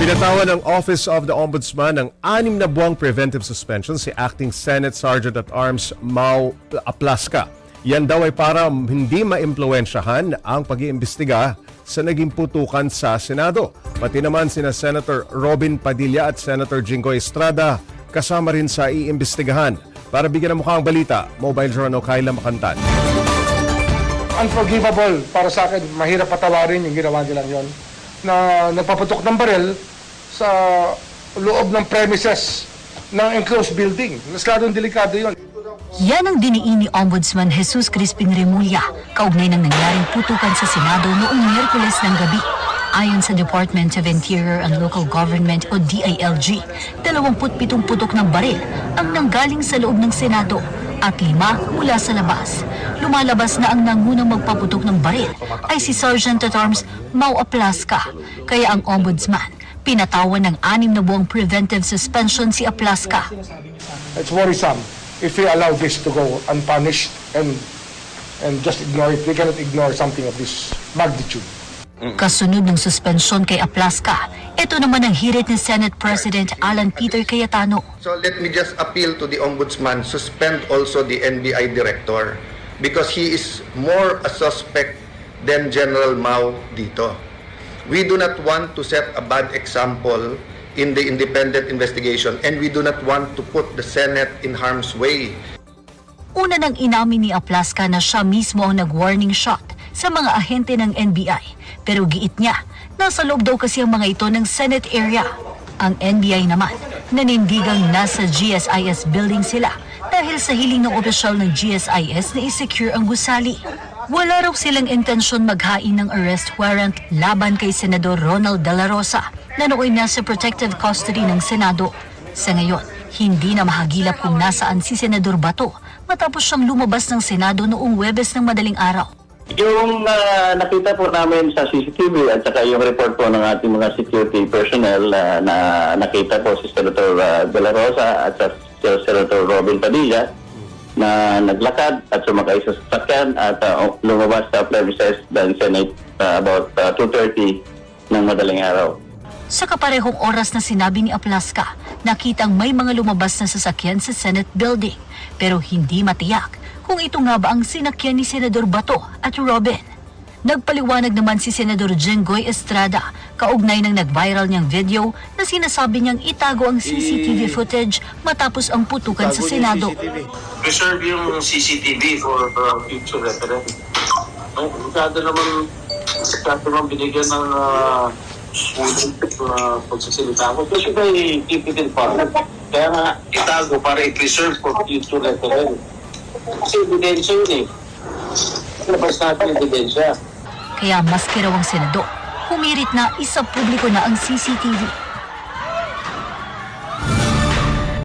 Pinatawan ng Office of the Ombudsman ng 6 na buwang preventive suspension si Acting Senate Sergeant-at-Arms Mau Aplaska. Yan daw ay para hindi maimpluwensyahan ang pag-iimbestiga sa naging putukan sa Senado. Pati naman sina Senator Robin Padilla at Senator Jinggoy Estrada kasama rin sa iimbestigahan. Para bigyan ng mukha ang balita, Mobile Journal Kayla Makantan. Unforgivable para sa akin, mahirap patawarin yung ginawa nilang yon na nagpaputok ng baril sa loob ng premises ng enclosed building. Masyadong delikado yun. Yan ang diniin ni Ombudsman Jesus Crispin Remulla kaugnay ng nangyaring putukan sa Senado noong Miyerkules ng gabi. Ayon sa Department of Interior and Local Government o DILG, 27 putok ng baril ang nanggaling sa loob ng Senado at 5 mula sa labas. Lumalabas na ang nangunang magpaputok ng baril ay si Sergeant-at-Arms Mau Aplaska. Kaya ang Ombudsman, pinatawan ng 6 na buwang preventive suspension si Aplaska. It's worrisome if we allow this to go unpunished and just ignore it. We cannot ignore something of this magnitude. Kasunod ng suspensyon kay Aplaska, ito naman ang hirit ni Senate President Alan Peter Cayetano. So let me just appeal to the Ombudsman, suspend also the NBI Director because he is more a suspect than General Mau dito. We do not want to set a bad example in the independent investigation and we do not want to put the Senate in harm's way. Una nang inamin ni Aplaska na siya mismo ang nag-warning shot sa mga ahente ng NBI. Pero giit niya, nasa loob daw kasi ang mga ito ng Senate area. Ang NBI naman, nanindigang nasa GSIS building sila dahil sa hiling ng opisyal ng GSIS na i-secure ang gusali. Wala raw silang intensyon maghain ng arrest warrant laban kay Senador Ronald De La Rosa na nooy nasa protective custody ng Senado. Sa ngayon, hindi na mahagilap kung nasaan si Senador Bato matapos siyang lumabas ng Senado noong Huwebes ng madaling araw. Yung nakita po namin sa CCTV at saka yung report po ng ating mga security personnel na nakita po si Senator De La Rosa at sa Senator Robin Padilla na naglakad at sumakay sa sasakyan at lumabas sa premises ng Senate about 2:30 ng madaling araw. Sa kaparehong oras na sinabi ni Aplaska, nakitang may mga lumabas na sasakyan sa Senate building pero hindi matiyak kung ito nga ba ang sinakyan ni Senador Bato at Robin. Nagpaliwanag naman si Senador Jinggoy Estrada kaugnay ng nag-viral niyang video na sinasabi niyang itago ang CCTV footage matapos ang putukan sa Senado. Preserve yung CCTV for future reference. Masyado naman binigyan ng pagsasalita ko. Kasi ba i-keep it in format? Kaya nga itago para i-preserve for future reference. Kasi ebidensya yun eh. Labas natin ebidensya. Kaya maski raw ang Senado, humirit na isa publiko na ang CCTV.